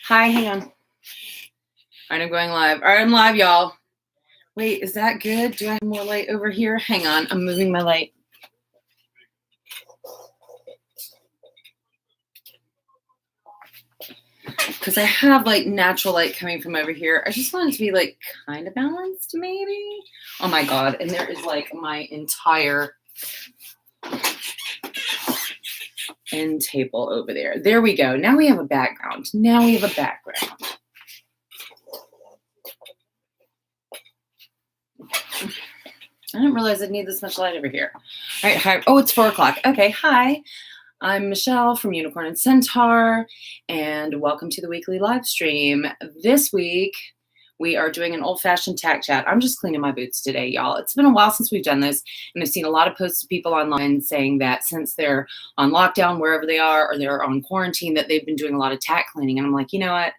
Hi, hang on. All right, I'm going live. All right, I'm live, y'all. Wait, is that good? Do I have more light over here? Hang on, I'm moving my light. Because I have like natural light coming from over here. I just want it to be like kind of balanced, maybe. Oh my God, and there is like my entire end table over there. There we go. Now we have a background. I didn't realize I'd need this much light over here. All right, hi. Oh, it's 4 o'clock. Okay, hi. I'm Michelle from Unicorn Centaur, and welcome to the weekly live stream. This week, we are doing an old-fashioned tack chat. I'm just cleaning my boots today, y'all. It's been a while since we've done this, and I've seen a lot of posts of people online saying that since they're on lockdown, wherever they are, or they're on quarantine, that they've been doing a lot of tack cleaning. And I'm like, you know what?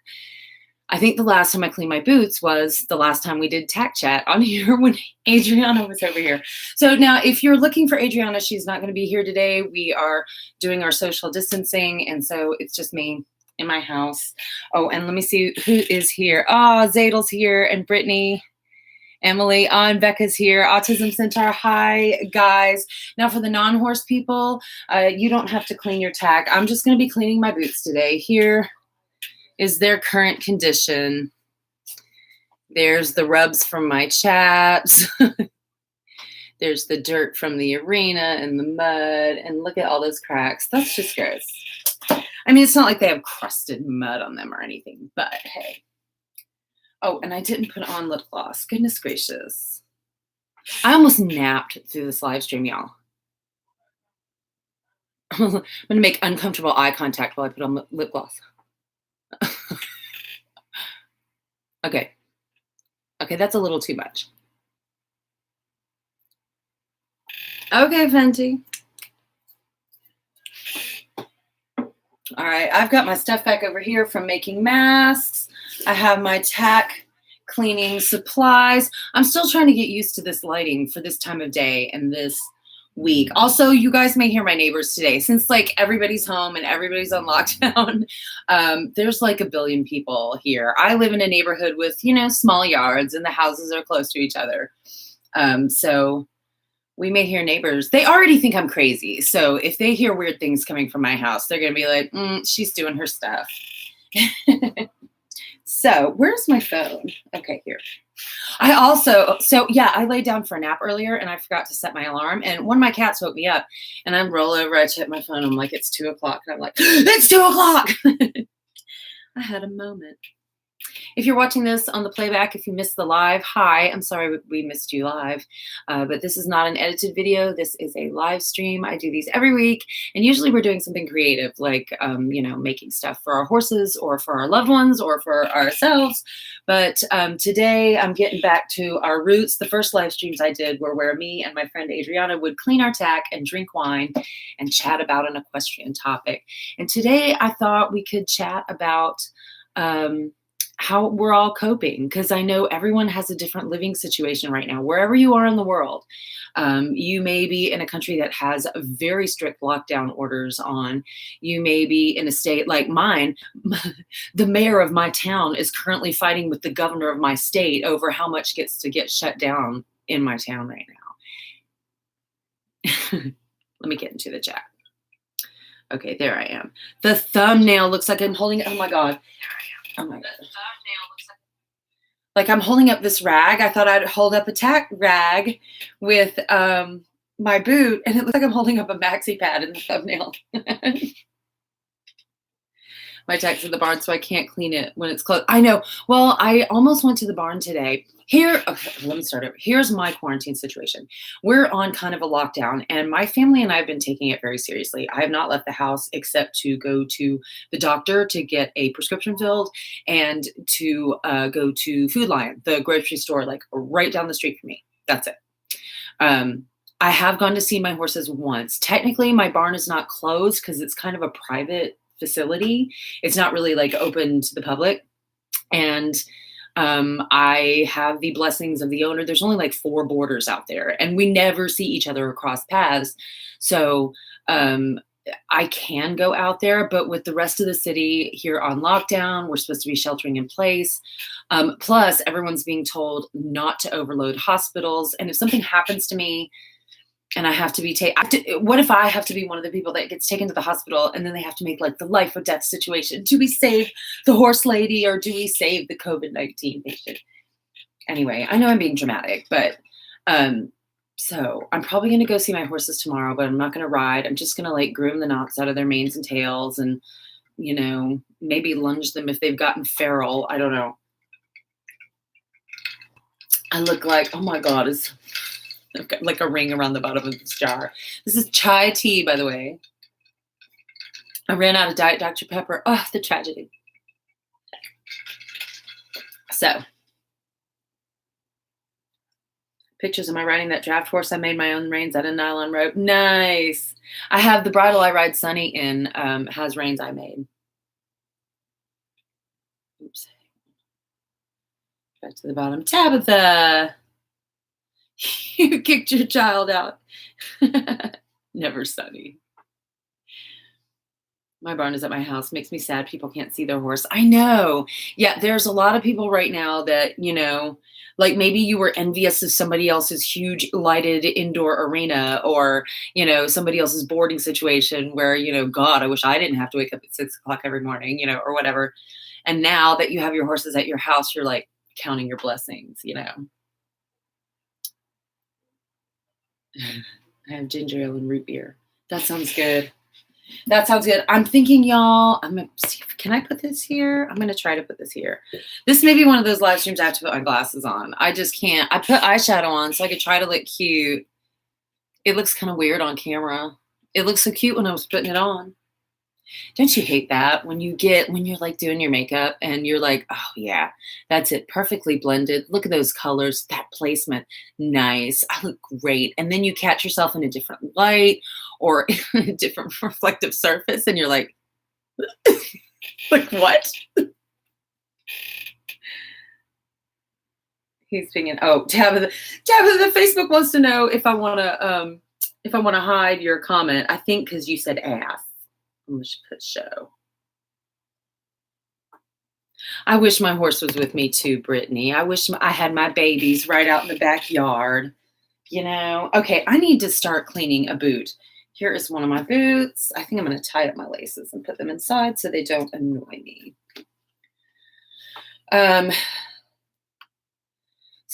I think the last time I cleaned my boots was the last time we did tack chat on here when Adriana was over here. So now if you're looking for Adriana, she's not going to be here today. We are doing our social distancing, and so it's just me in my house. Oh, and let me see who is here. Oh, Zadel's here, and Brittany, Emily, and Becca's here. Autism Centaur, hi, guys. Now for the non-horse people, you don't have to clean your tack. I'm just going to be cleaning my boots today. Here is their current condition. There's the rubs from my chaps. There's the dirt from the arena and the mud. And look at all those cracks. That's just gross. I mean, it's not like they have crusted mud on them or anything, but hey. Oh, and I didn't put on lip gloss. Goodness gracious. I almost napped through this live stream, y'all. I'm going to make uncomfortable eye contact while I put on lip gloss. Okay, that's a little too much. Okay, Fenty. All right, I've got my stuff back over here from making masks. I have my tack cleaning supplies. I'm still trying to get used to this lighting for this time of day and this week. Also, you guys may hear my neighbors today. Since like everybody's home and everybody's on lockdown, there's like a billion people here. I live in a neighborhood with, small yards, and the houses are close to each other. So we may hear neighbors. They already think I'm crazy. So if they hear weird things coming from my house, they're going to be like, she's doing her stuff. So where's my phone? Okay, here. I laid down for a nap earlier and I forgot to set my alarm, and one of my cats woke me up, and I roll over, I check my phone, I'm like, it's 2 o'clock, and I'm like, it's 2 o'clock. I had a moment. If you're watching this on the playback, if you missed the live, hi, I'm sorry we missed you live, but this is not an edited video. This is a live stream. I do these every week, and usually we're doing something creative, like, making stuff for our horses or for our loved ones or for ourselves. But today I'm getting back to our roots. The first live streams I did were where me and my friend Adriana would clean our tack and drink wine and chat about an equestrian topic. And today I thought we could chat about how we're all coping, because I know everyone has a different living situation right now. Wherever you are in the world, you may be in a country that has very strict lockdown orders on. You may be in a state like mine. The mayor of my town is currently fighting with the governor of my state over how much gets to get shut down in my town right now. Let me get into the chat. Okay, there I am. The thumbnail looks like I'm holding it. Oh my God. Oh my God. Like I'm holding up this rag. I thought I'd hold up a tack rag with my boot, and it looks like I'm holding up a maxi pad in the thumbnail. My tack's in the barn, so I can't clean it when it's closed. I know. Well, I almost went to the barn today. Okay, let me start over. Here's my quarantine situation. We're on kind of a lockdown, and my family and I have been taking it very seriously. I have not left the house except to go to the doctor to get a prescription filled and to go to Food Lion, the grocery store, like right down the street from me. That's it. I have gone to see my horses once. Technically, my barn is not closed because it's kind of a private facility. It's not really like open to the public. And I have the blessings of the owner. There's only like 4 boarders out there, and we never see each other across paths. So I can go out there, but with the rest of the city here on lockdown, we're supposed to be sheltering in place. Plus, everyone's being told not to overload hospitals. And if something happens to me and I have to be what if I have to be one of the people that gets taken to the hospital and then they have to make like the life or death situation? Do we save the horse lady or do we save the COVID-19 patient? Anyway, I know I'm being dramatic, but so I'm probably going to go see my horses tomorrow, but I'm not going to ride. I'm just going to like groom the knots out of their manes and tails and, maybe lunge them if they've gotten feral. I don't know. I look like, oh my God, I've got like a ring around the bottom of this jar. This is chai tea, by the way. I ran out of Diet Dr. Pepper. Oh, the tragedy. So, pictures of my riding that draft horse. I made my own reins out of nylon rope. Nice. I have the bridle I ride Sunny in, has reins I made. Oops. Back to the bottom. Tabitha, you kicked your child out. Never Sunny. My barn is at my house. Makes me sad. People can't see their horse. I know. Yeah, there's a lot of people right now that, like maybe you were envious of somebody else's huge lighted indoor arena or, somebody else's boarding situation where, God, I wish I didn't have to wake up at 6 o'clock every morning, or whatever. And now that you have your horses at your house, you're like counting your blessings, I have ginger ale and root beer. That sounds good. That sounds good. I'm thinking, y'all, I'm going to see, can I put this here? I'm going to try to put this here. This may be one of those live streams I have to put my glasses on. I just can't. I put eyeshadow on so I could try to look cute. It looks kind of weird on camera. It looks so cute when I was putting it on. Don't you hate that when you're like doing your makeup and you're like, oh yeah, that's it. Perfectly blended. Look at those colors, that placement. Nice. I look great. And then you catch yourself in a different light or in a different reflective surface and you're like, like what? He's thinking, oh, Tabitha, Facebook wants to know if I want to hide your comment. I think because you said ass. I'm going to put show. I wish my horse was with me too, Brittany. I wish I had my babies right out in the backyard. Okay, I need to start cleaning a boot. Here is one of my boots. I think I'm going to tie up my laces and put them inside so they don't annoy me.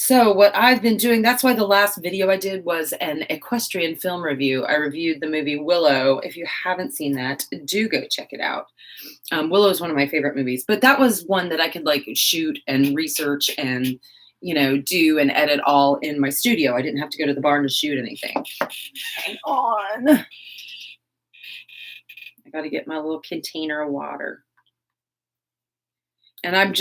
So what I've been doing, that's why the last video I did was an equestrian film review. I reviewed the movie Willow. If you haven't seen that, do go check it out. Willow is one of my favorite movies, but that was one that I could like shoot and research and, do and edit all in my studio. I didn't have to go to the barn to shoot anything. Hang on. I got to get my little container of water. And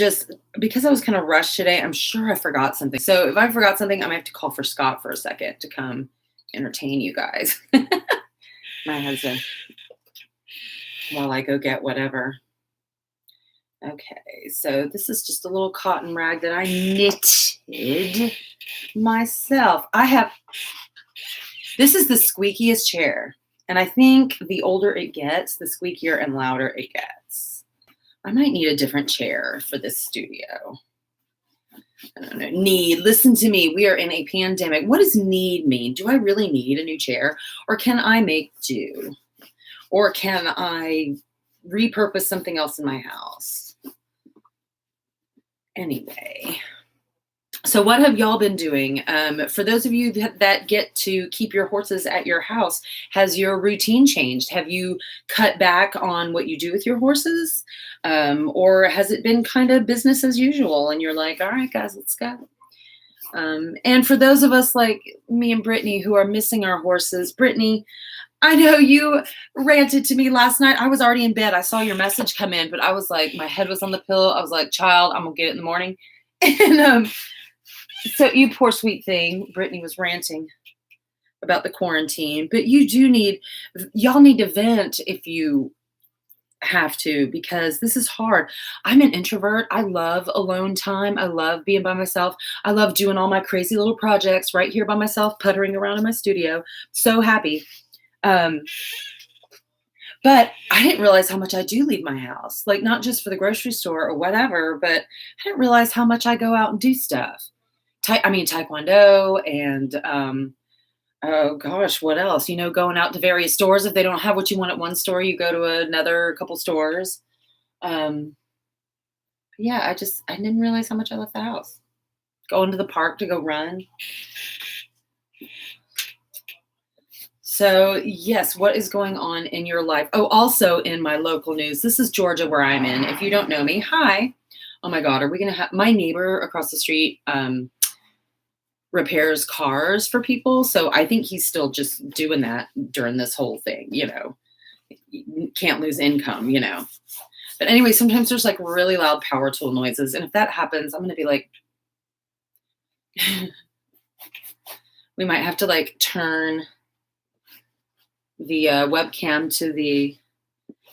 because I was kind of rushed today, I'm sure I forgot something. So if I forgot something, I might have to call for Scott for a second to come entertain you guys. My husband. While I go get whatever. Okay, so this is just a little cotton rag that I knitted myself. This is the squeakiest chair. And I think the older it gets, the squeakier and louder it gets. I might need a different chair for this studio. I don't know. Listen to me. We are in a pandemic. What does need mean? Do I really need a new chair? Or can I make do? Or can I repurpose something else in my house? Anyway. So what have y'all been doing? For those of you that get to keep your horses at your house, has your routine changed? Have you cut back on what you do with your horses? Or has it been kind of business as usual? And you're like, all right, guys, let's go. And for those of us like me and Brittany who are missing our horses, Brittany, I know you ranted to me last night. I was already in bed. I saw your message come in, but I was like, my head was on the pillow. I was like, child, I'm going to get it in the morning. And so you poor sweet thing, Brittany was ranting about the quarantine, but y'all need to vent if you have to, because this is hard. I'm an introvert. I love alone time. I love being by myself. I love doing all my crazy little projects right here by myself, puttering around in my studio. So happy. But I didn't realize how much I do leave my house, like, not just for the grocery store or whatever, but I didn't realize how much I go out and do stuff. Taekwondo and, oh gosh, what else? Going out to various stores. If they don't have what you want at one store, you go to another couple stores. Um, yeah, I didn't realize how much I left the house. Going to the park to go run. So, yes, what is going on in your life? Oh, also in my local news, this is Georgia where I'm in. If you don't know me, hi. Oh my God, are we going to have my neighbor across the street repairs cars for people? So I think he's still just doing that during this whole thing, You can't lose income. But anyway, sometimes there's like really loud power tool noises. And if that happens, I'm going to be like, we might have to like turn the webcam to the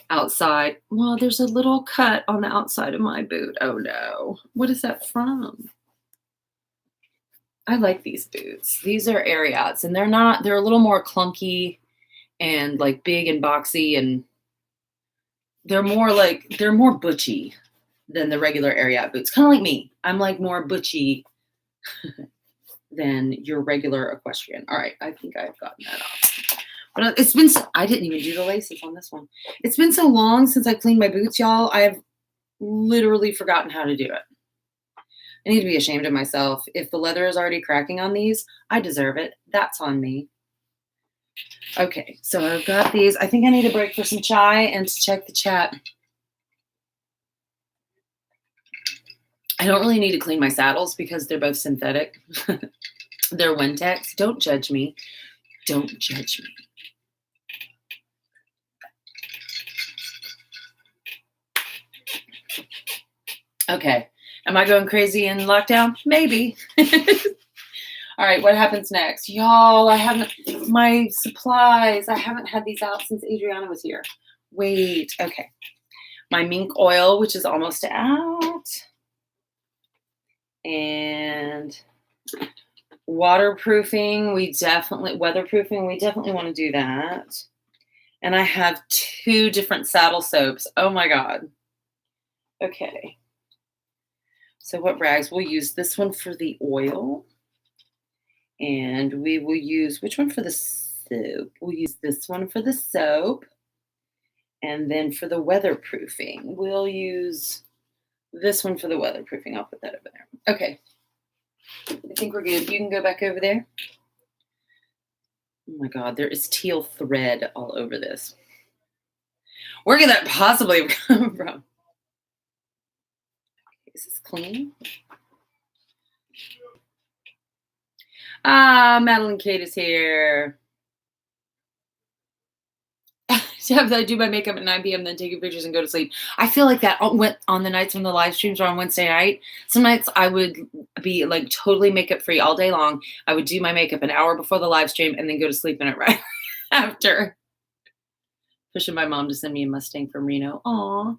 outside. Well, there's a little cut on the outside of my boot. Oh no. What is that from? I like these boots. These are Ariats, and they're a little more clunky and like big and boxy, and they're more butchy than the regular Ariat boots. Kind of like me. I'm like more butchy than your regular equestrian. All right, I think I've gotten that off. But I didn't even do the laces on this one. It's been so long since I cleaned my boots, y'all. I have literally forgotten how to do it. I need to be ashamed of myself. If the leather is already cracking on these, I deserve it. That's on me. Okay, so I've got these. I think I need a break for some chai and to check the chat. I don't really need to clean my saddles because they're both synthetic. They're Wentex. Don't judge me. Don't judge me. Okay. Am I going crazy in lockdown? Maybe. All right, what happens next? Y'all, my supplies, I haven't had these out since Adriana was here. Wait, okay. My mink oil, which is almost out. And weatherproofing, we definitely want to do that. And I have 2 different saddle soaps. Oh my God. Okay. So what rags? We'll use this one for the oil. And we will use, which one for the soap? We'll use this one for the soap. And then for the weatherproofing, we'll use this one for the weatherproofing. I'll put that over there. Okay. I think we're good. You can go back over there. Oh my God, there is teal thread all over this. Where could that possibly have come from? Is this clean? Madeline Kate is here. I do my makeup at 9 p.m., then take pictures and go to sleep. I feel like that went on the nights when the live streams are on Wednesday night. Some nights I would be like totally makeup free all day long. I would do my makeup an hour before the live stream and then go to sleep in it right after. Pushing my mom to send me a Mustang from Reno. Aw.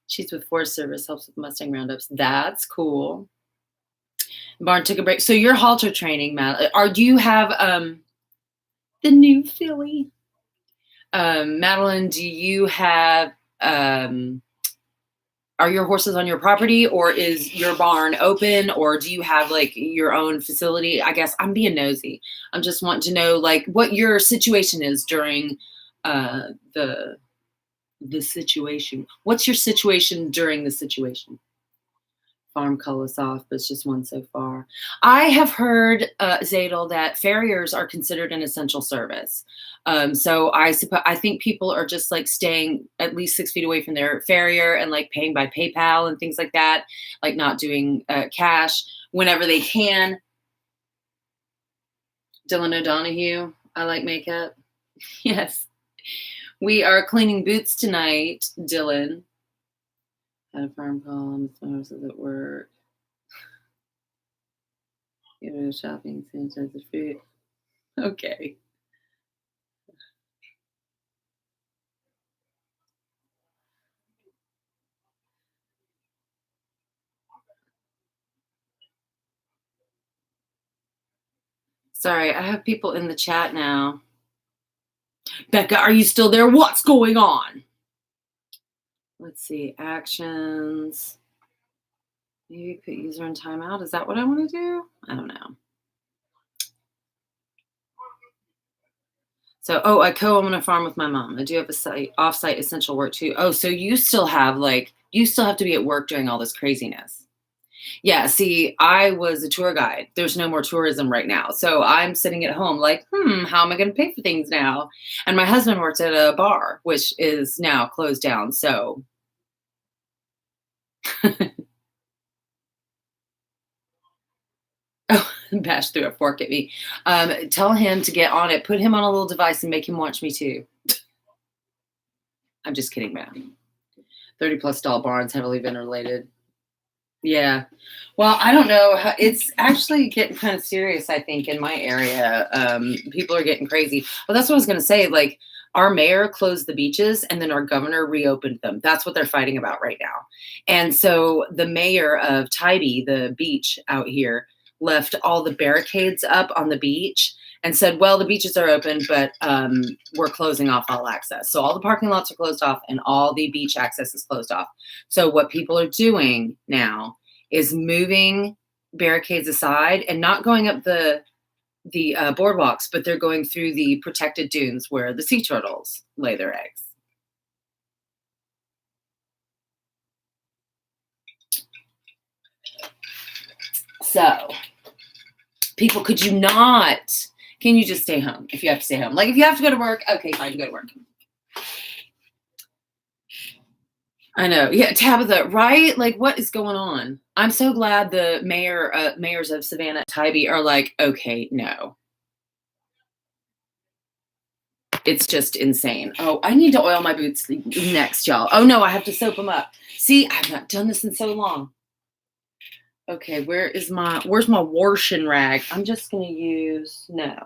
She's with Forest Service, helps with Mustang roundups. That's cool. Barn took a break. So you're halter training, Matt. Do you have the new filly? Madeline, do you have are your horses on your property, or is your barn open, or do you have like your own facility? I guess I'm being nosy. I'm just wanting to know like what your situation is during the situation. What's your situation during the situation? Farm colors off, but it's just one so far. I have heard, Zadel, that farriers are considered an essential service. So I think people are just like staying at least 6 feet away from their farrier and like paying by PayPal and things like that, like not doing cash whenever they can. Dylan O'Donohue, I like makeup. Yes. We are cleaning boots tonight, Dylan. Had a farm call, Miss Mars is at work. You know, shopping, sanitize the food. Okay. Sorry, I have people in the chat now. Becca, are you still there? What's going on? Let's see. Actions. Maybe put user in timeout. Is that what I want to do? I don't know. So, I co-own a farm with my mom. I do have a off-site essential work too. Oh, so you still have to be at work during all this craziness. Yeah, see, I was a tour guide. There's no more tourism right now. So I'm sitting at home like, how am I going to pay for things now? And my husband worked at a bar, which is now closed down. So oh, bash through a fork at me. Tell him to get on it. Put him on a little device and make him watch me too. I'm just kidding, man. $30+ barns, heavily ventilated. Yeah. Well, I don't know. It's actually getting kind of serious, I think, in my area. People are getting crazy. Well, that's what I was going to say. Like, our mayor closed the beaches and then our governor reopened them. That's what they're fighting about right now. And so the mayor of Tybee, the beach out here, left all the barricades up on the beach and said, well, the beaches are open, but we're closing off all access. So all the parking lots are closed off and all the beach access is closed off. So what people are doing now is moving barricades aside and not going up the boardwalks, but they're going through the protected dunes where the sea turtles lay their eggs. So, people, could you not? Can you just stay home if you have to stay home? Like, if you have to go to work, okay, fine, go to work. I know. Yeah, Tabitha, right? Like, what is going on? I'm so glad the mayors of Savannah, Tybee are like, okay, no. It's just insane. Oh, I need to oil my boots next, y'all. Oh, no, I have to soap them up. See, I've not done this in so long. Okay, where's my washing rag? I'm just going to use, no.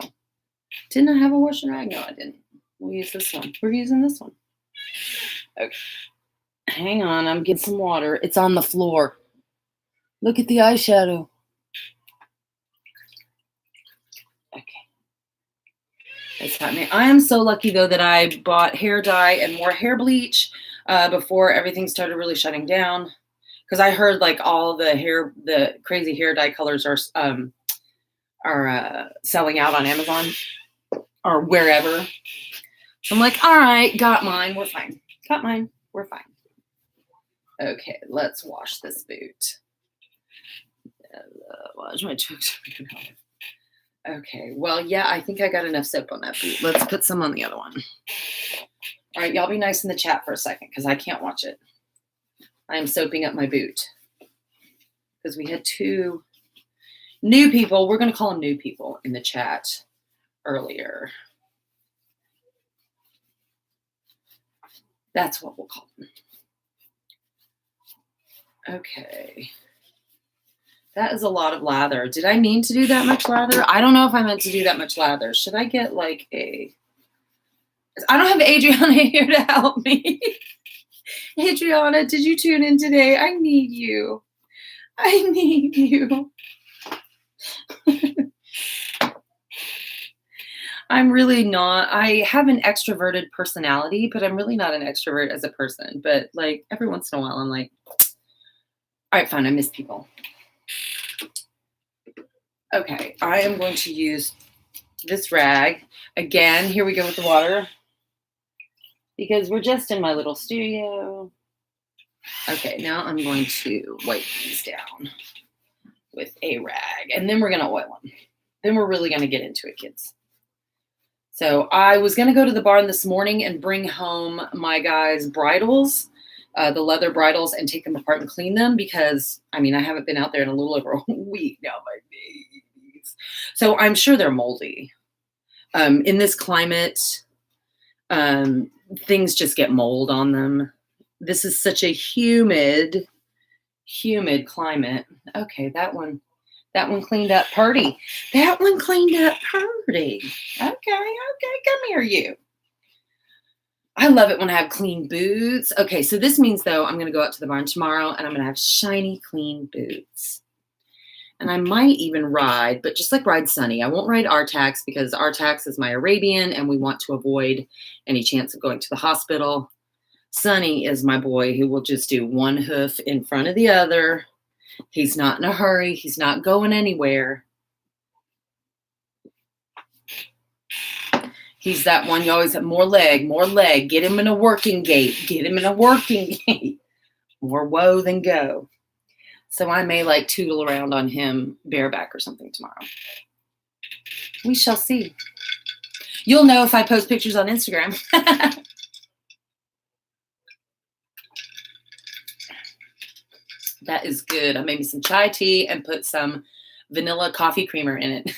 Didn't I have a washing rag? No, I didn't. We'll use this one. We're using this one. Okay. Hang on, I'm getting some water. It's on the floor. Look at the eyeshadow. Okay. It's happening. I am so lucky, though, that I bought hair dye and more hair bleach before everything started really shutting down. Because I heard like all the crazy hair dye colors are selling out on Amazon or wherever. So I'm like, all right, got mine. We're fine. Got mine. We're fine. Okay, let's wash this boot. Wash my chokes. Okay, well, yeah, I think I got enough soap on that boot. Let's put some on the other one. All right, y'all be nice in the chat for a second because I can't watch it. I am soaping up my boot because we had 2 new people. We're going to call them new people in the chat earlier. That's what we'll call them. Okay. That is a lot of lather. Did I mean to do that much lather? I don't know if I meant to do that much lather. Should I get like I don't have Adriana here to help me. Adriana, did you tune in today? I need you. I need you. I'm really not. I have an extroverted personality, but I'm really not an extrovert as a person. But like every once in a while, I'm like, all right, fine, I miss people. Okay, I am going to use this rag. Again, here we go with the water. Because we're just in my little studio. Okay, now I'm going to wipe these down with a rag. And then we're going to oil them. Then we're really going to get into it, kids. So I was going to go to the barn this morning and bring home my guys' bridles, the leather bridles, and take them apart and clean them because, I mean, I haven't been out there in a little over a week now, my babies. So I'm sure they're moldy. In this climate, things just get mold on them. This is such a humid climate. Okay, that one cleaned up purty. That one cleaned up purty. Okay, come here, you. I love it when I have clean boots. Okay, so this means, though, I'm going to go out to the barn tomorrow, and I'm going to have shiny, clean boots. And I might even ride, but just like ride Sunny. I won't ride Artax because Artax is my Arabian and we want to avoid any chance of going to the hospital. Sunny is my boy who will just do one hoof in front of the other. He's not in a hurry. He's not going anywhere. He's that one you always have more leg. Get him in a working gait. More woe than go. So I may like tootle around on him bareback or something tomorrow. We shall see. You'll know if I post pictures on Instagram. That is good. I made me some chai tea and put some vanilla coffee creamer in it.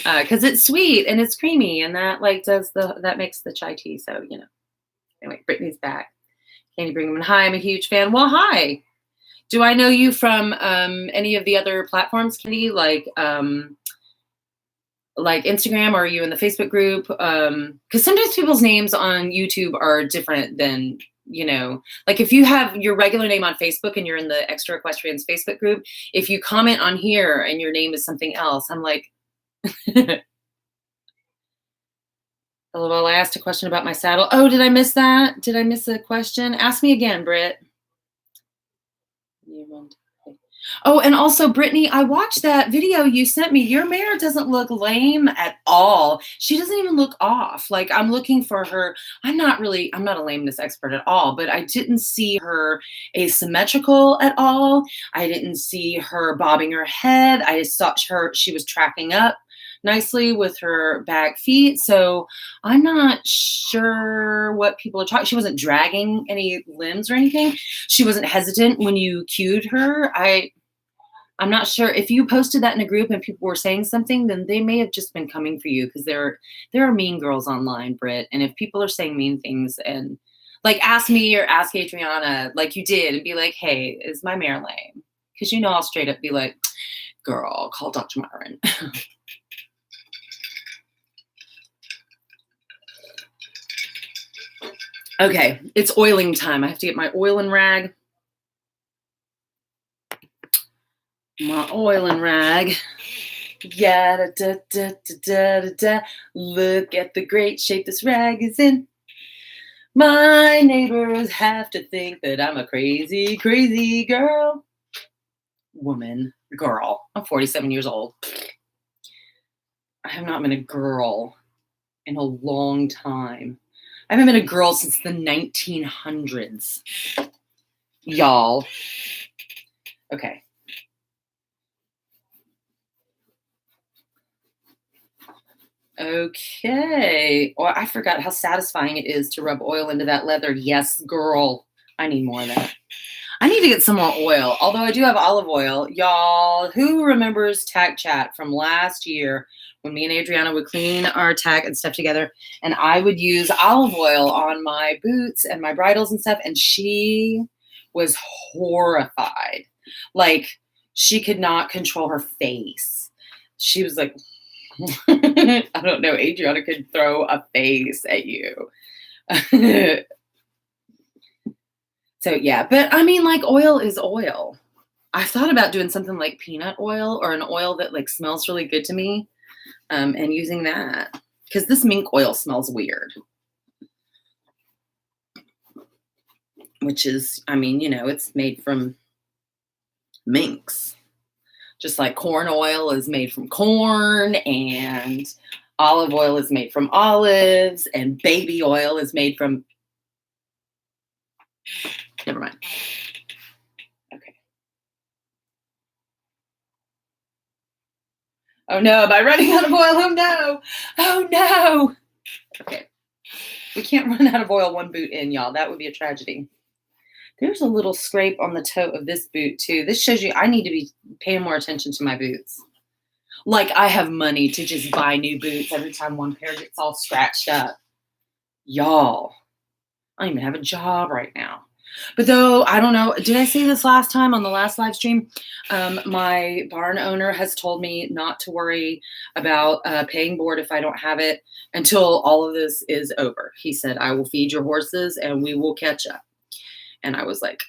Because it's sweet and it's creamy and that like that makes the chai tea. So, you know, anyway, Brittany's back. Candy Brinkman, hi, I'm a huge fan. Well, hi. Do I know you from any of the other platforms, Candy? Like Instagram, or are you in the Facebook group? Because sometimes people's names on YouTube are different than, you know, like if you have your regular name on Facebook and you're in the Extra Equestrians Facebook group, if you comment on here and your name is something else, I'm like, LOL, I asked a question about my saddle. Oh, did I miss that? Did I miss a question? Ask me again, Britt. Oh, and also, Brittany, I watched that video you sent me. Your mare doesn't look lame at all. She doesn't even look off. Like, I'm looking for her. I'm not a lameness expert at all, but I didn't see her asymmetrical at all. I didn't see her bobbing her head. I just thought she was tracking up nicely with her back feet. So I'm not sure what people are talking. She wasn't dragging any limbs or anything. She wasn't hesitant when you cued her. I'm not sure if you posted that in a group and people were saying something, then they may have just been coming for you because there are mean girls online, Britt. And if people are saying mean things and like ask me or ask Adriana like you did and be like, hey, is my mare lame? Because you know I'll straight up be like, girl, call Dr. Myron. Okay, it's oiling time. I have to get my oiling rag. My oiling rag. Yeah, da, da, da, da, da, da. Look at the great shape this rag is in. My neighbors have to think that I'm a crazy, crazy girl. Woman, girl. I'm 47 years old. I have not been a girl in a long time. I haven't been a girl since the 1900s. Y'all. Okay. Okay. Well, I forgot how satisfying it is to rub oil into that leather. Yes, girl. I need more of that. I need to get some more oil, although I do have olive oil. Y'all, who remembers Tack Chat from last year when me and Adriana would clean our tack and stuff together, and I would use olive oil on my boots and my bridles and stuff, and she was horrified. Like, she could not control her face. She was like, I don't know, Adriana could throw a face at you. So yeah, but I mean, like, oil is oil. I thought about doing something like peanut oil or an oil that like smells really good to me, and using that because this mink oil smells weird. Which is, I mean, you know, it's made from minks. Just like corn oil is made from corn, and olive oil is made from olives, and baby oil is made from... Never mind. Okay. Oh no, am I running out of oil? Oh no. Oh no. Okay. We can't run out of oil one boot in, y'all. That would be a tragedy. There's a little scrape on the toe of this boot too. This shows you I need to be paying more attention to my boots. Like I have money to just buy new boots every time one pair gets all scratched up. Y'all, I don't even have a job right now. But though, I don't know, did I say this last time on the last live stream? My barn owner has told me not to worry about paying board if I don't have it until all of this is over. He said, I will feed your horses and we will catch up. And I was like,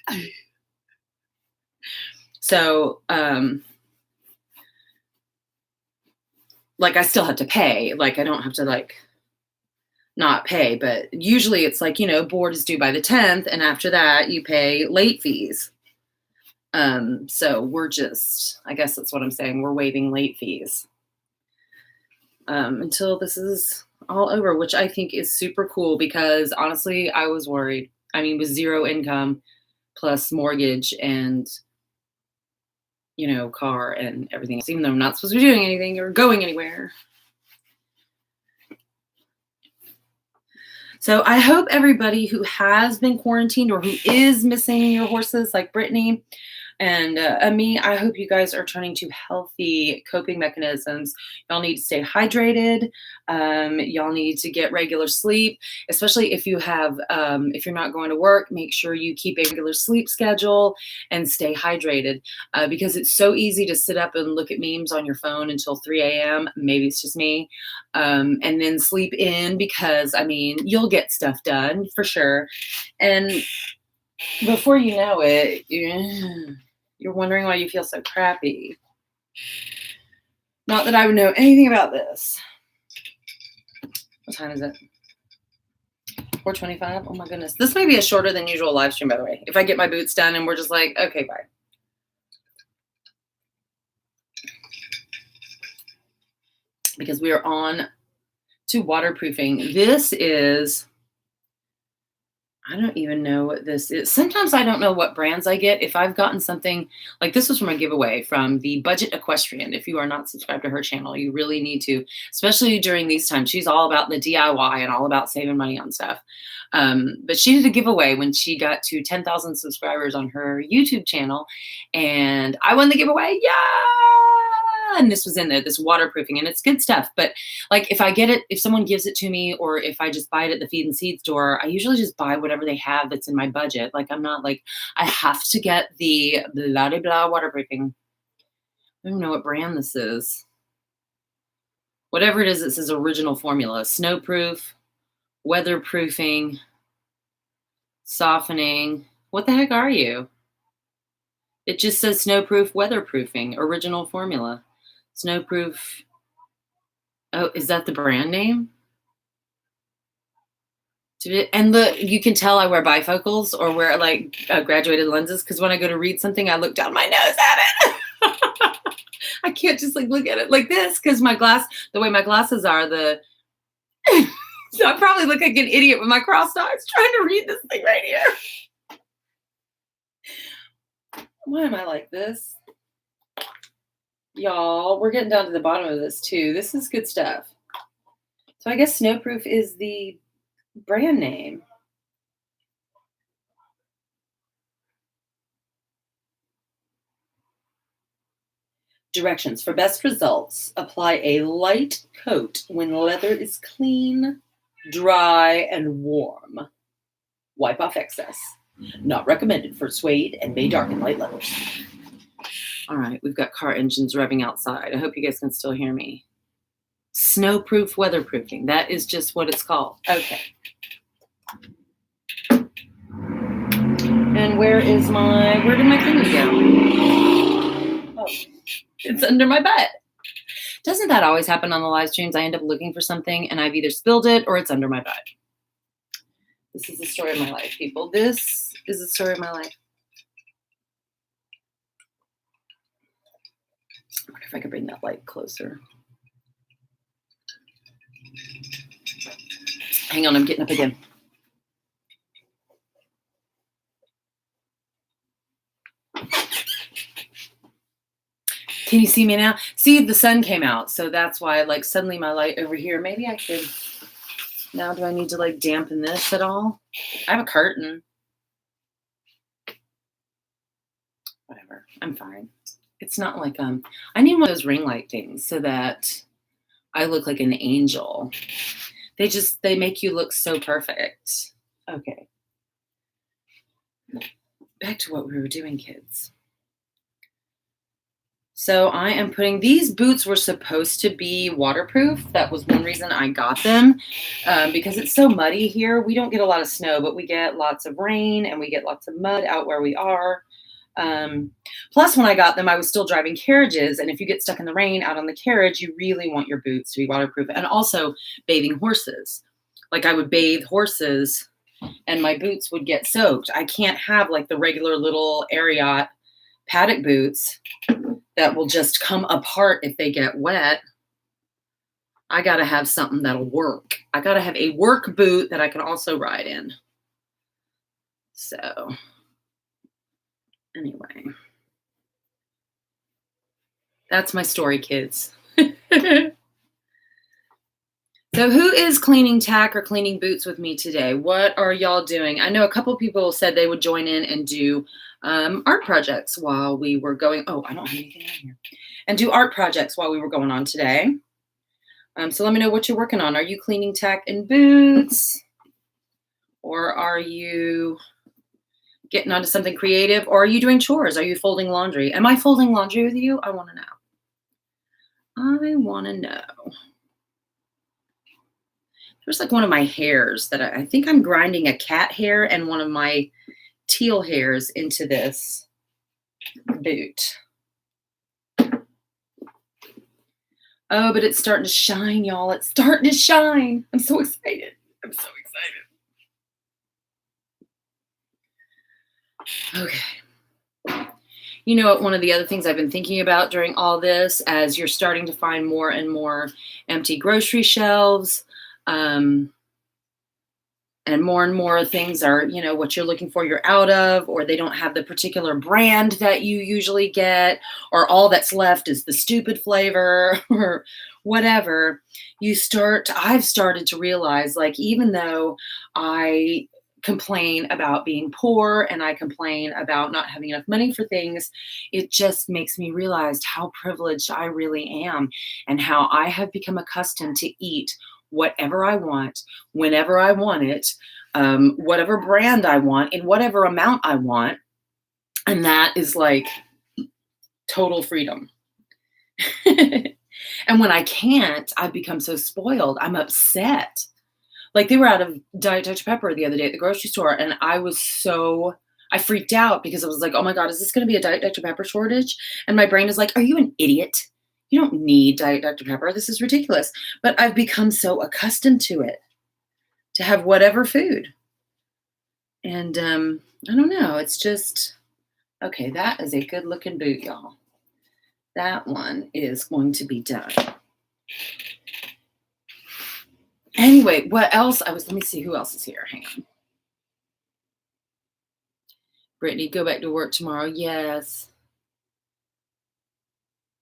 So, like I still have to pay. Like I don't have to like not pay, but usually it's like, board is due by the 10th, and after that you pay late fees. So I guess that's what I'm saying. We're waiving late fees until this is all over, which I think is super cool because honestly, I was worried. I mean, with zero income plus mortgage and, car and everything else, even though I'm not supposed to be doing anything or going anywhere. So I hope everybody who has been quarantined or who is missing your horses, like Brittany and me, I hope you guys are turning to healthy coping mechanisms. Y'all need to stay hydrated. Y'all need to get regular sleep, especially if you have, if you're not going to work, make sure you keep a regular sleep schedule and stay hydrated because it's so easy to sit up and look at memes on your phone until 3 a.m. Maybe it's just me. And then sleep in because, you'll get stuff done for sure. And before you know it, you're wondering why you feel so crappy. Not that I would know anything about this. What time is it? 4:25? Oh my goodness. This may be a shorter than usual live stream, by the way. If I get my boots done and we're just like, okay, bye. Because we are on to waterproofing. This is... I don't even know what this is. Sometimes I don't know what brands I get. If I've gotten something, like this was from a giveaway from the Budget Equestrian. If you are not subscribed to her channel, you really need to, especially during these times. She's all about the DIY and all about saving money on stuff. But she did a giveaway when she got to 10,000 subscribers on her YouTube channel. And I won the giveaway. Yeah! And this was in there, this waterproofing, and it's good stuff. But like if I get it, if someone gives it to me, or if I just buy it at the feed and seed store, I usually just buy whatever they have that's in my budget. Like I'm not like, I have to get the blah, blah, blah waterproofing. I don't know what brand this is. Whatever it is, it says original formula. Snowproof, weatherproofing, softening. What the heck are you? It just says snowproof, weatherproofing, original formula. Snowproof. Oh, is that the brand name? And you can tell I wear bifocals or wear like graduated lenses because when I go to read something, I look down my nose at it. I can't just like look at it like this because the way my glasses are, so I probably look like an idiot with my crossed eyes trying to read this thing right here. Why am I like this? Y'all, we're getting down to the bottom of this too. This is good stuff. So I guess Snowproof is the brand name. Directions. For best results, apply a light coat when leather is clean, dry, and warm. Wipe off excess. Not recommended for suede and may darken light leathers. All right, we've got car engines revving outside. I hope you guys can still hear me. Snowproof weatherproofing. That is just what it's called. Okay. And where did my thingy go? Oh, it's under my butt. Doesn't that always happen on the live streams? I end up looking for something and I've either spilled it or it's under my butt. This is the story of my life, people. This is the story of my life. I wonder if I could bring that light closer. Hang on, I'm getting up again. Can you see me now? See, the sun came out, so that's why like suddenly my light over here. Maybe I could. Now, do I need to like dampen this at all? I have a curtain. Whatever, I'm fine. It's not like I need one of those ring light things so that I look like an angel. They make you look so perfect. Okay. Back to what we were doing, kids. So I am putting, these boots were supposed to be waterproof. That was one reason I got them because it's so muddy here. We don't get a lot of snow, but we get lots of rain and we get lots of mud out where we are. Plus, when I got them, I was still driving carriages. And if you get stuck in the rain out on the carriage, you really want your boots to be waterproof. And also bathing horses. Like I would bathe horses and my boots would get soaked. I can't have like the regular little Ariat paddock boots that will just come apart if they get wet. I got to have something that'll work. I got to have a work boot that I can also ride in. So anyway, that's my story, kids. So who is cleaning tack or cleaning boots with me today? What are y'all doing? I know a couple people said they would join in and do art projects while we were going. Oh, I don't have anything on here. And do art projects while we were going on today. So let me know what you're working on. Are you cleaning tack and boots? Or are you getting onto something creative? Or are you doing chores? Are you folding laundry? Am I folding laundry with you? I want to know. I want to know. There's like one of my hairs that I think I'm grinding a cat hair and one of my teal hairs into this boot. Oh, but it's starting to shine, y'all. It's starting to shine. I'm so excited. I'm so excited. Okay. You know what? One of the other things I've been thinking about during all this, as you're starting to find more and more empty grocery shelves, and more things are, you know, what you're looking for, you're out of, or they don't have the particular brand that you usually get, or all that's left is the stupid flavor or whatever. I've started to realize, like, even though I complain about being poor and I complain about not having enough money for things, it just makes me realize how privileged I really am and how I have become accustomed to eat whatever I want, whenever I want it, whatever brand I want, in whatever amount I want. And that is like total freedom. And when I can't, I've become so spoiled. I'm upset. Like they were out of Diet Dr. Pepper the other day at the grocery store. And I freaked out because I was like, oh my God, is this going to be a Diet Dr. Pepper shortage? And my brain is like, are you an idiot? You don't need Diet Dr. Pepper. This is ridiculous. But I've become so accustomed to it, to have whatever food. And I don't know. It's just, okay, that is a good looking boot, y'all. That one is going to be done. Anyway, what else? Let me see who else is here. Hang on. Brittany, go back to work tomorrow. Yes.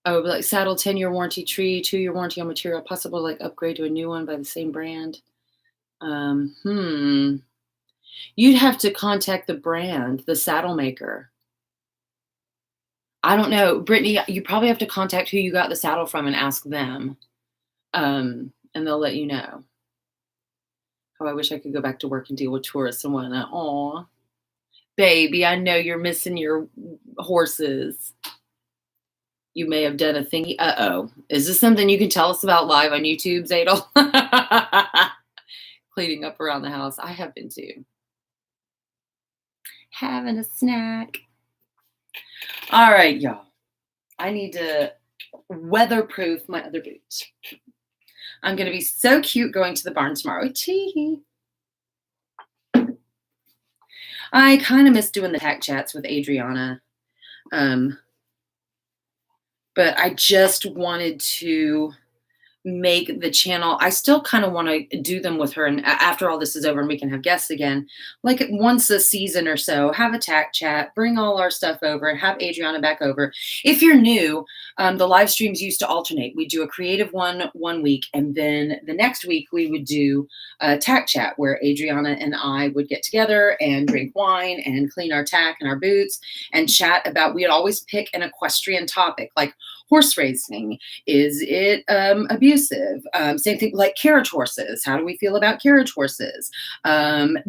Oh, like saddle 10-year warranty tree, 2-year warranty on material, possible like upgrade to a new one by the same brand. You'd have to contact the brand, the saddle maker. I don't know. Brittany, you probably have to contact who you got the saddle from and ask them. And they'll let you know. Oh, I wish I could go back to work and deal with tourists and whatnot. Aw, baby, I know you're missing your horses. You may have done a thingy. Uh-oh. Is this something you can tell us about live on YouTube, Zadel? Cleaning up around the house. I have been too. Having a snack. All right, y'all. I need to weatherproof my other boots. I'm going to be so cute going to the barn tomorrow. Chee. I kind of miss doing the tack chats with Adriana. But I just wanted to make the channel. I still kind of want to do them with her. And after all this is over and we can have guests again, like once a season or so, have a tack chat, bring all our stuff over and have Adriana back over. If you're new, the live streams used to alternate. We'd do a creative one week. And then the next week we would do a tack chat where Adriana and I would get together and drink wine and clean our tack and our boots and chat about, we'd always pick an equestrian topic like horse racing. Is it abusive? Same thing like carriage horses. How do we feel about carriage horses?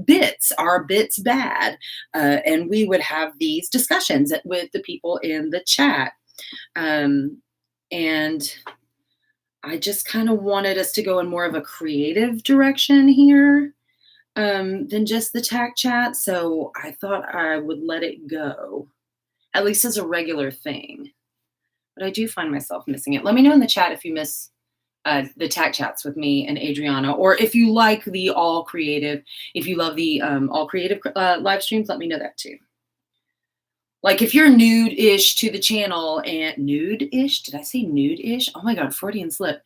Bits. Are bits bad? And we would have these discussions with the people in the chat. And I just kind of wanted us to go in more of a creative direction here than just the tack chat. So I thought I would let it go. at least as a regular thing. But I do find myself missing it. Let me know in the chat if you miss the Tack Chats with me and Adriana, or if you like the all creative, if you love the all creative live streams, let me know that too. Like if you're nude-ish to the channel and nude-ish, did I say nude-ish? Oh my God, Freudian slip.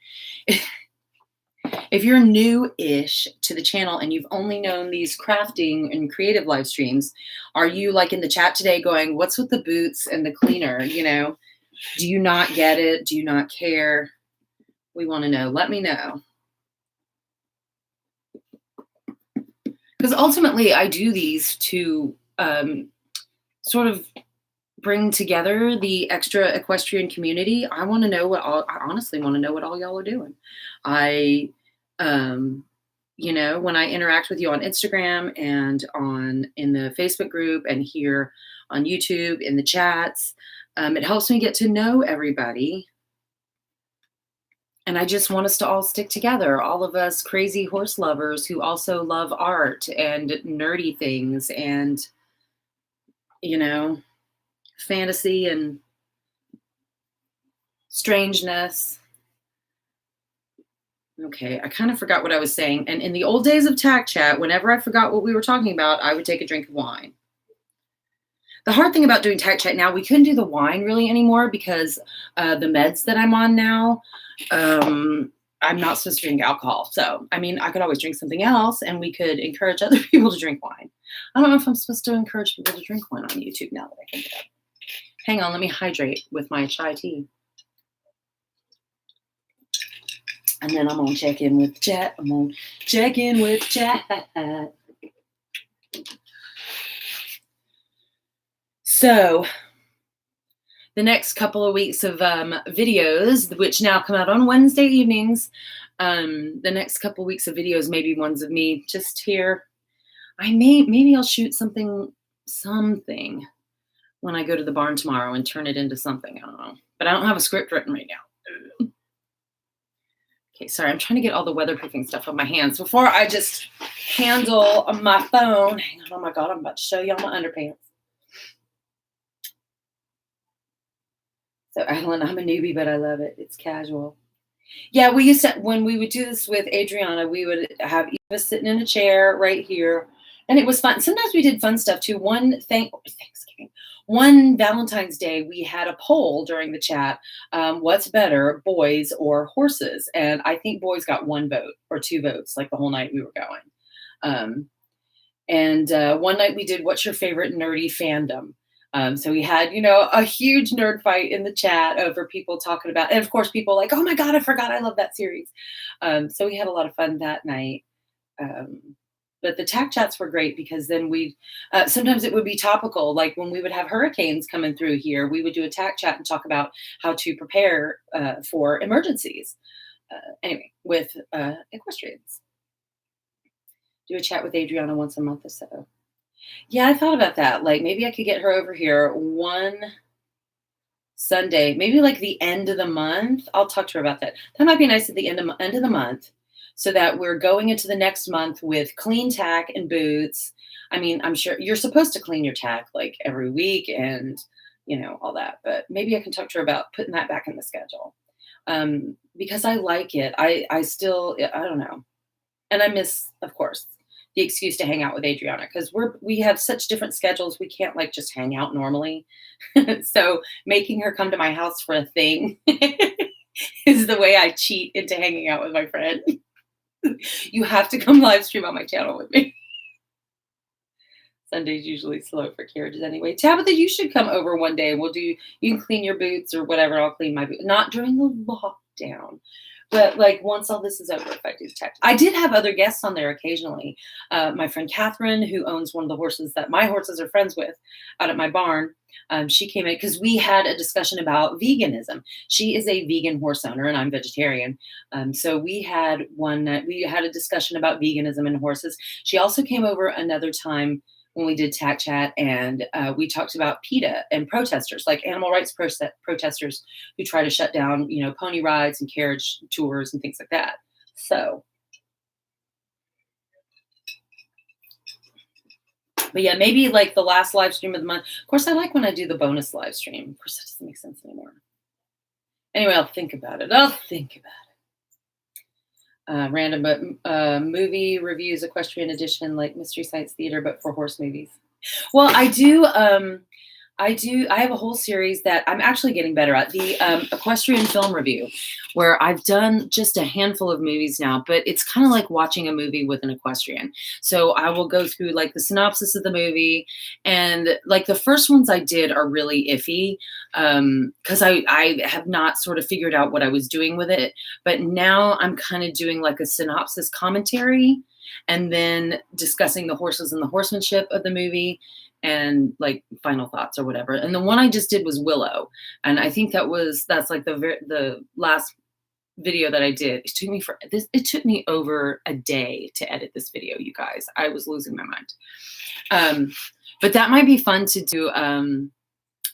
If you're new-ish to the channel and you've only known these crafting and creative live streams, are you like in the chat today going, what's with the boots and the cleaner? You know, do you not get it? Do you not care? We want to know. Let me know. Because ultimately I do these to sort of bring together the extra equestrian community. I want to know I honestly want to know what all y'all are doing. You know, when I interact with you on Instagram and in the Facebook group and here on YouTube in the chats, it helps me get to know everybody. And I just want us to all stick together, all of us crazy horse lovers who also love art and nerdy things and, you know, fantasy and strangeness. Okay, I kind of forgot what I was saying. And in the old days of Tack Chat, whenever I forgot what we were talking about, I would take a drink of wine. The hard thing about doing Tack Chat now, we couldn't do the wine really anymore because the meds that I'm on now, I'm not supposed to drink alcohol. So, I mean, I could always drink something else and we could encourage other people to drink wine. I don't know if I'm supposed to encourage people to drink wine on YouTube now that I think about it. Hang on, let me hydrate with my chai tea. And then I'm going to check in with chat. I'm going to check in with chat. So the next couple of weeks of videos, which now come out on Wednesday evenings, the next couple of weeks of videos, maybe ones of me just here. Maybe I'll shoot something when I go to the barn tomorrow and turn it into something. I don't know. But I don't have a script written right now. Okay, sorry, I'm trying to get all the weatherproofing stuff on my hands before I just handle my phone. Hang on, oh my God, I'm about to show y'all my underpants. So, Alan, I'm a newbie, but I love it. It's casual. Yeah, we used to, when we would do this with Adriana, we would have Eva sitting in a chair right here. And it was fun. Sometimes we did fun stuff too. One Valentine's Day, we had a poll during the chat. What's better, boys or horses? And I think boys got 1 vote or 2 votes, like the whole night we were going. One night we did, what's your favorite nerdy fandom? So we had, you know, a huge nerd fight in the chat over people talking about, and of course people like, oh my God, I forgot I love that series. So we had a lot of fun that night. But the Tack Chats were great because then sometimes it would be topical. Like when we would have hurricanes coming through here, we would do a Tack Chat and talk about how to prepare for emergencies. Anyway, with equestrians. Do a chat with Adriana once a month or so. Yeah, I thought about that. Like maybe I could get her over here one Sunday, maybe like the end of the month. I'll talk to her about that. That might be nice at the end of the month, so that we're going into the next month with clean tack and boots. I mean, I'm sure you're supposed to clean your tack like every week and, you know, all that. But maybe I can talk to her about putting that back in the schedule because I like it. I don't know. And I miss, of course, the excuse to hang out with Adriana because we have such different schedules. We can't like just hang out normally. So making her come to my house for a thing is the way I cheat into hanging out with my friend. You have to come live stream on my channel with me. Sunday's usually slow for carriages anyway. Tabitha, you should come over one day and you can clean your boots or whatever. I'll clean my boots. Not during the lockdown. But like once all this is over, if I do tech. I did have other guests on there occasionally. My friend Catherine, who owns one of the horses that my horses are friends with out at my barn, she came in because we had a discussion about veganism. She is a vegan horse owner and I'm vegetarian. So we had a discussion about veganism and horses. She also came over another time when we did Tack Chat and we talked about PETA and protesters, like animal rights protesters who try to shut down, you know, pony rides and carriage tours and things like that. So But yeah, maybe like the last live stream of the month. Of course, I like when I do the bonus live stream. Of course, that doesn't make sense anymore. Anyway, I'll think about it. Random, but movie reviews, equestrian edition, like Mystery Science Theater, but for horse movies. Well, I do. I have a whole series that I'm actually getting better at, the equestrian film review, where I've done just a handful of movies now, but it's kind of like watching a movie with an equestrian. So I will go through like the synopsis of the movie, and like the first ones I did are really iffy because I have not sort of figured out what I was doing with it. But now I'm kind of doing like a synopsis commentary and then discussing the horses and the horsemanship of the movie and like final thoughts or whatever. And the one I just did was Willow. And I think that's like the last video that I did. It took me over a day to edit this video, you guys. I was losing my mind. But that might be fun to do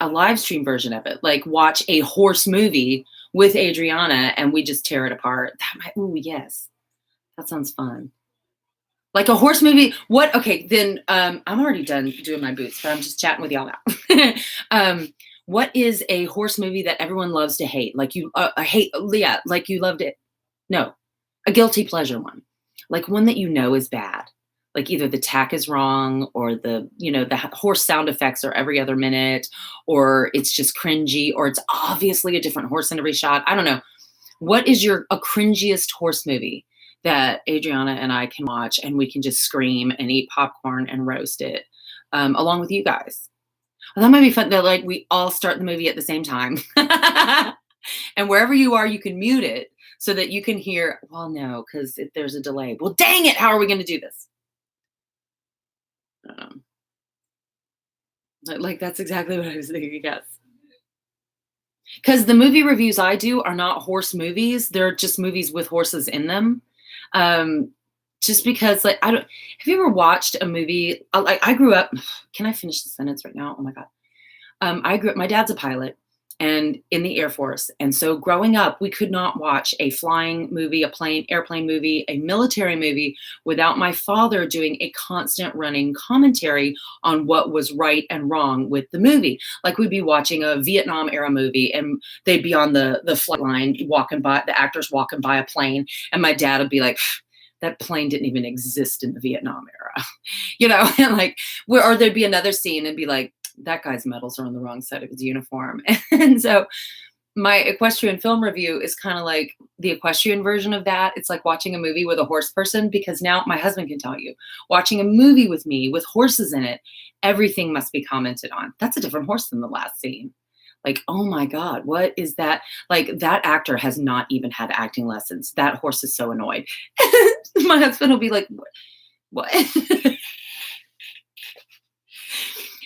a live stream version of it, like watch a horse movie with Adriana and we just tear it apart. Yes, that sounds fun. Like a horse movie. What? Okay, then I'm already done doing my boots, but I'm just chatting with y'all now. What is a horse movie that everyone loves to hate? Like you hate, yeah, like you loved it. No, a guilty pleasure one. Like one that you know is bad. Like either the tack is wrong or the horse sound effects are every other minute, or it's just cringy, or it's obviously a different horse in every shot. I don't know. What is a cringiest horse movie that Adriana and I can watch and we can just scream and eat popcorn and roast it along with you guys? Well, that might be fun that like we all start the movie at the same time. And wherever you are, you can mute it so that you can hear, well, no, because if there's a delay. Well, dang it, how are we going to do this? Like that's exactly what I was thinking, yes. Because the movie reviews I do are not horse movies. They're just movies with horses in them. Just because like, have you ever watched a movie? Like I grew up, can I finish the sentence right now? Oh my God. My dad's a pilot and in the Air Force. And so growing up, we could not watch a flying movie, airplane movie, a military movie without my father doing a constant running commentary on what was right and wrong with the movie. Like we'd be watching a Vietnam era movie and they'd be on the flight line walking by, the actors walking by a plane. And my dad would be like, that plane didn't even exist in the Vietnam era, and like, or there'd be another scene and be like, that guy's medals are on the wrong side of his uniform. And so my equestrian film review is kind of like the equestrian version of that. It's like watching a movie with a horse person, because now my husband can tell you, watching a movie with me with horses in it, everything must be commented on. That's a different horse than the last scene. Like, oh my God, what is that? Like that actor has not even had acting lessons. That horse is so annoyed. My husband will be like, what?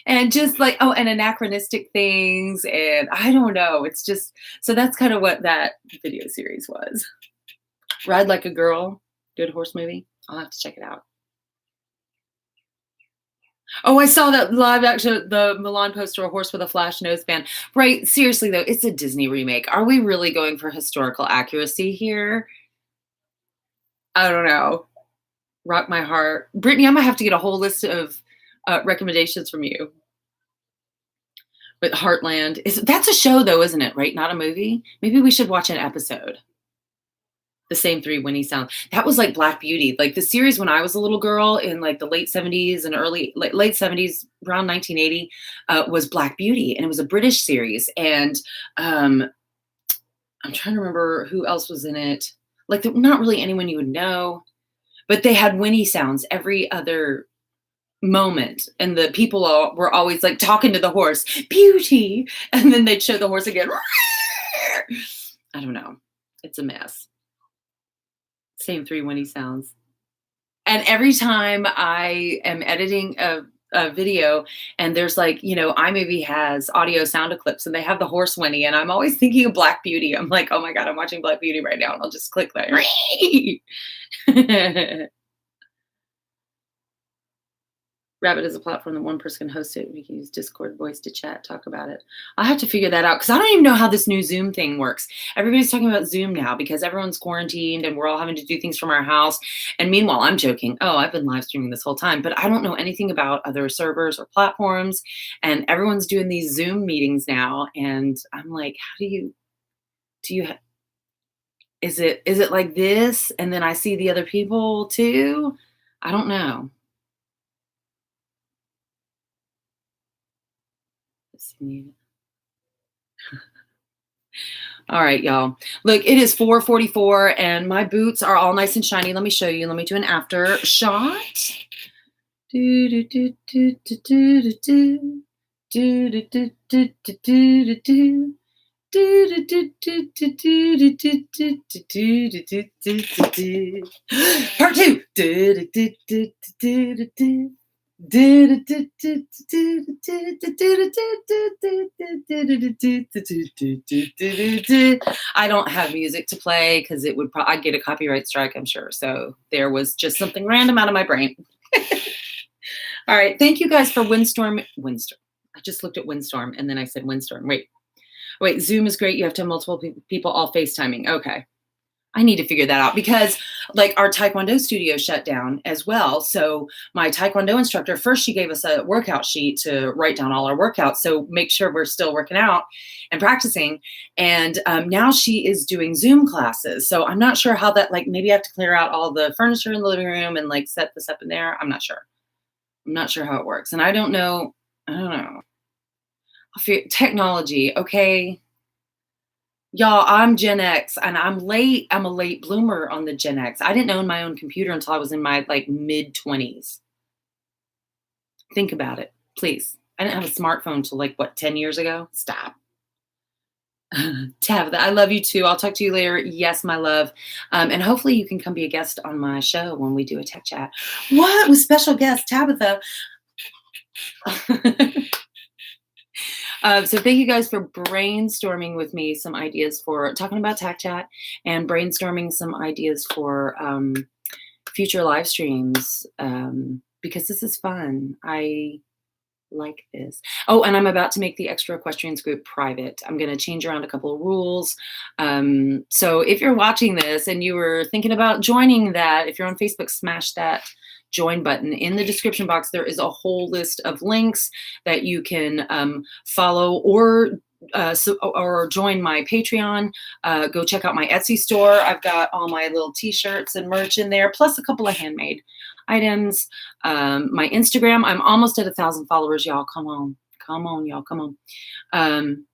And just like, and anachronistic things. And I don't know. It's just, so that's kind of what that video series was. Ride Like a Girl, good horse movie. I'll have to check it out. Oh, I saw that live action, the Milan poster, A Horse with a Flash Noseband. Right. Seriously, though, it's a Disney remake. Are we really going for historical accuracy here? I don't know. Rock my heart. Brittany, I might have to get a whole list of recommendations from you. But Heartland, that's a show though, isn't it? Right? Not a movie? Maybe we should watch an episode. The Same Three Winnie Sounds. That was like Black Beauty. Like the series when I was a little girl in like the late 70s and late 70s, around 1980, was Black Beauty. And it was a British series. And I'm trying to remember who else was in it. Like not really anyone you would know, but they had Winnie sounds every other moment, and the people were always like talking to the horse, Beauty, and then they'd show the horse again. I don't know, it's a mess. Same Three Winnie Sounds. And every time I am editing a video and there's like, iMovie has audio sound clips and they have the horse whinny, and I'm always thinking of Black Beauty. I'm like, oh my God, I'm watching Black Beauty right now, and I'll just click that. Rabbit is a platform that one person can host it. We can use Discord voice to chat, talk about it. I'll have to figure that out because I don't even know how this new Zoom thing works. Everybody's talking about Zoom now because everyone's quarantined and we're all having to do things from our house. And meanwhile, I'm joking. Oh, I've been live streaming this whole time, but I don't know anything about other servers or platforms. And everyone's doing these Zoom meetings now. And I'm like, how do you, is it like this? And then I see the other people too? I don't know. Let's see. All right, y'all. Look, it is 4:44 and my boots are all nice and shiny. Let me show you. Let me do an after shot. Do do do do do do do do do do do do do do. Part two. I don't have music to play because it would I'd get a copyright strike, I'm sure. So there was just something random out of my brain. All right. Thank you guys for Windstorm. I just looked at Windstorm and then I said Windstorm. Wait, Zoom is great. You have to have multiple people all FaceTiming. Okay. I need to figure that out because like our Taekwondo studio shut down as well. So my Taekwondo instructor, first she gave us a workout sheet to write down all our workouts. So make sure we're still working out and practicing. And now she is doing Zoom classes. So I'm not sure how that, like maybe I have to clear out all the furniture in the living room and like set this up in there. I'm not sure. I'm not sure how it works. And I don't know. Technology. Okay. Y'all, I'm Gen X and I'm late. I'm a late bloomer on the Gen X. I didn't own my own computer until I was in my like mid 20s. Think about it, please. I didn't have a smartphone until like what, 10 years ago? Stop. Tabitha, I love you too. I'll talk to you later. Yes, my love. And hopefully you can come be a guest on my show when we do a tech chat. What? With special guest Tabitha. So thank you guys for brainstorming with me some ideas for talking about Tack Chat and brainstorming some ideas for future live streams because this is fun. I like this. Oh, and I'm about to make the Extra Equestrians group private. I'm going to change around a couple of rules. So if you're watching this and you were thinking about joining that, if you're on Facebook, smash that join button. In the description box, there is a whole list of links that you can follow or join my Patreon. Go check out my Etsy store. I've got all my little t-shirts and merch in there, plus a couple of handmade items. My Instagram, I'm almost at 1,000 followers, y'all. Come on, y'all, come on.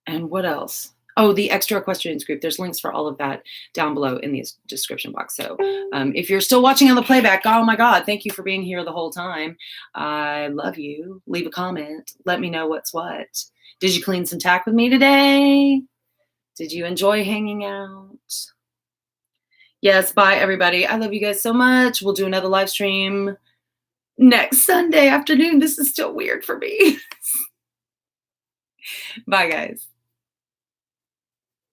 And what else? Oh, the Extra Equestrians group. There's links for all of that down below in the description box. So if you're still watching on the playback, oh my God, thank you for being here the whole time. I love you. Leave a comment. Let me know what's what. Did you clean some tack with me today? Did you enjoy hanging out? Yes, bye everybody. I love you guys so much. We'll do another live stream next Sunday afternoon. This is still weird for me. Bye guys.